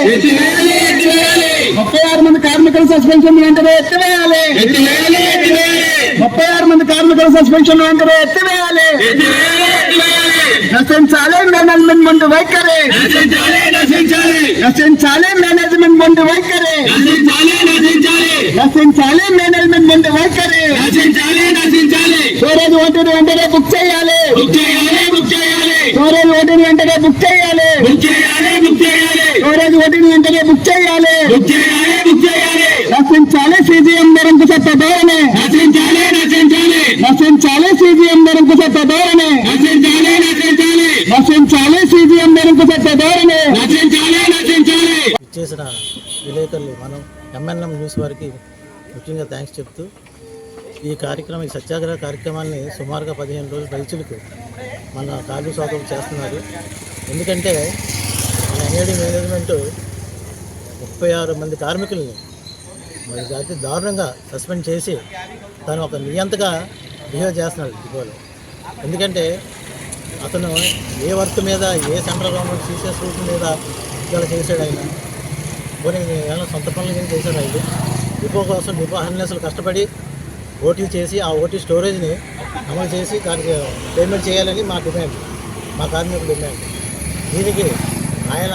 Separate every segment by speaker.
Speaker 1: 36 మంది కార్మికుల సస్పెన్షన్ వెంటనే ఎత్తివేయాలి. 36 మంది కార్మికుల సస్పెన్షన్ వెంటనే ఎత్తివేయాలి. నశించాలి మేనేజ్మెంట్ ముందు వైఖరి. నశించాలి మేనేజ్మెంట్ ముందు వైఖరి. నశించాలి మేనేజ్మెంట్ ముందు వైఖరి. స్టోరేజ్ ఓటీని వెంటనే బుక్ చేయాలి. స్టోరేజ్ ఓటీని వెంటనే బుక్ చేయాలి. స్టోరేజ్ ఓటీని వెంటనే బుక్ చేయాలి. నశించాలి సీజీఎం నిరంకుశ ధోరణి. నశించాలి సీజీఎం నిరంకుశ ధోరణి. నశించాలి సీజీఎం నిరంకుశ ధోరణి.
Speaker 2: చేసిన విలేకరులు మనం ఎంఎన్ఎం న్యూస్ వారికి ముఖ్యంగా థ్యాంక్స్ చెప్తూ ఈ కార్యక్రమం, ఈ సత్యాగ్రహ కార్యక్రమాన్ని సుమారుగా 15 రోజుల రైతులకు మన కార్మిక సోదరులు చేస్తున్నారు. ఎందుకంటే ఎన్ఏడి మేనేజ్మెంట్ 36 మంది కార్మికుల్ని మరి అతి దారుణంగా సస్పెండ్ చేసి తను ఒక నియంతగా బిహేవ్ చేస్తున్నాడు డిపోలో. ఎందుకంటే అతను ఏ వర్క్ మీద, ఏ సెంట్రల్ గవర్నమెంట్ సీసీఎస్ రూట్ మీద ఇలా చేశాడు. ఆయన పోనీ ఏమైనా సొంత పనులు ఏం చేశాడు. ఆయన డిపో కోసం డిపో అన్నేసులు కష్టపడి ఓటీ చేసి ఆ ఓటీ స్టోరేజ్ని అమలు చేసి దానికి పేమెంట్ చేయాలని మా డిమాండ్, మా కార్మికుల డిమాండ్. దీనికి ఆయన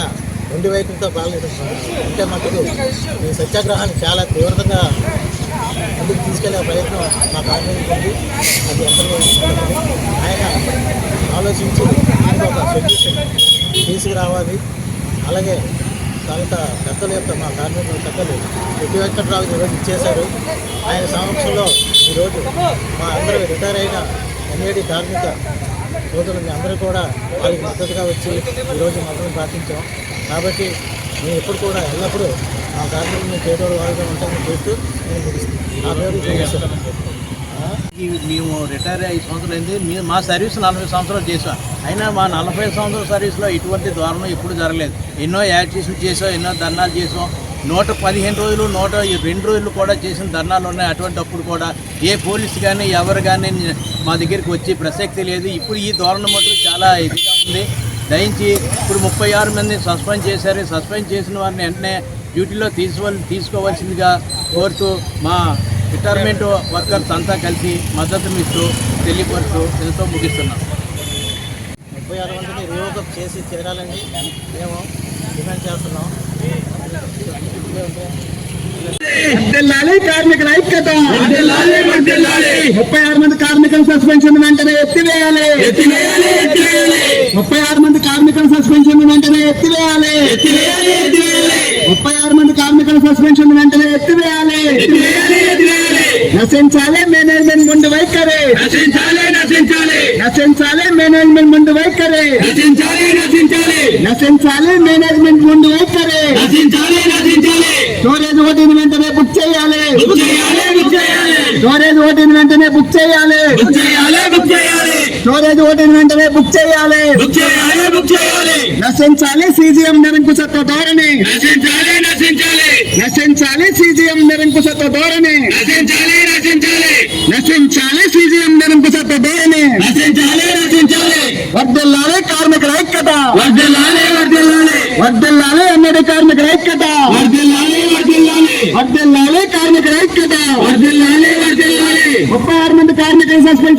Speaker 2: రెండు వైపులతో అంటే మటుకు ఈ సత్యాగ్రహాన్ని చాలా తీవ్రంగా ముందుకు తీసుకెళ్లే ప్రయత్నం మా కార్మికులకు ఉంది. అది అందరూ ఆయన ఆలోచించి ఒక సొల్యూషన్ తీసుకురావాలి. అలాగే తాలూకా పెద్దల యొక్క మా కార్మికుల పెద్దలు రెడ్డి వెంకట్రావు ఈరోజు ఇచ్చేశారు. ఆయన సమక్షంలో ఈరోజు మా అందరూ రిటైర్ అయిన ఎన్ఏడి కార్మిక సోదరులు అందరూ కూడా వాళ్ళకి మద్దతుగా వచ్చి ఈరోజు మద్దతు పాటించాం. కాబట్టి మేము ఎప్పుడు కూడా ఎల్లప్పుడూ మా కార్మికులను పేదోడు వాళ్ళగా ఉంటామని చేస్తూ నేను ముగిస్తాను. నా పేరు చూపిస్తాను.
Speaker 3: మేము రిటైర్ 5 సంవత్సరాలు అయింది. మా సర్వీస్ 40 సంవత్సరాలు చేసాం. అయినా మా 40 సంవత్సరాల సర్వీస్లో ఇటువంటి దారుణం ఎప్పుడు జరగలేదు. ఎన్నో యాక్టివిటీస్ చేసాం, ఎన్నో ధర్నాలు చేసాం. 115 రోజులు 102 రోజులు కూడా చేసిన ధర్నాలు ఉన్నాయి. అటువంటిప్పుడు కూడా ఏ పోలీసు కానీ ఎవరు కానీ మా దగ్గరికి వచ్చే ప్రసక్తి లేదు. ఇప్పుడు ఈ దారుణం మటుకు చాలా ఇదిగా ఉంది. దయించి ఇప్పుడు 36 మందిని సస్పెండ్ చేశారు. సస్పెండ్ చేసిన వారిని వెంటనే డ్యూటీలో తీసుకోవాల్సిందిగా కోరుతూ మా రిటైర్మెంట్ వర్కర్స్ అంతా కలిసి మద్దతునిస్తూ తెలియపరుస్తూ ఎంతో ముగిస్తున్నాం.
Speaker 2: 36 మందిని రివోకప్ చేసి చేరాలని మేము డిమాండ్ చేస్తున్నాం.
Speaker 1: కార్మికుల ఐక్యత. 36 మంది కార్మికుల సస్పెన్షన్ వెంటనే ఎత్తివేయాలి. 36 మంది కార్మికుల సస్పెన్షన్ వెంటనే ఎత్తివేయాలి. 36 మంది కార్మికుల సస్పెన్షన్ వెంటనే ఎత్తివేయాలి. నశించాలి మేనేజ్మెంట్ ముందు వైఖరి. నశించాలి మేనేజ్మెంట్ ముందు వైఖరి. నశించాలి మేనేజ్మెంట్ ముందు వైఖరి. స్టోరేజ్ ఓటీని వెంటనే బుక్ చేయాలి. స్టోరేజ్ ఓటీని వెంటనే బుక్ చేయాలి. స్టోరేజ్ ఓటీని వెంటనే బుక్ చేయాలి. నశించాలి సీజీఎం నిరంకుశత్వ ధోరణి. నశించాలి సీజీఎం నిరంకుశత్వ ధోరణి. నశించాలి సీజీఎం నిరంకుశత్వ ధోరణి. వర్ధిల్లాలి కార్మికుల ఐక్యత. వర్ధిల్లాలి ఎన్ఏడి కార్మికుల ఐక్యత. వర్ధిల్లాలి కార్మికుల ఐక్యత. 36 మంది కార్మికుల సస్పెన్షన్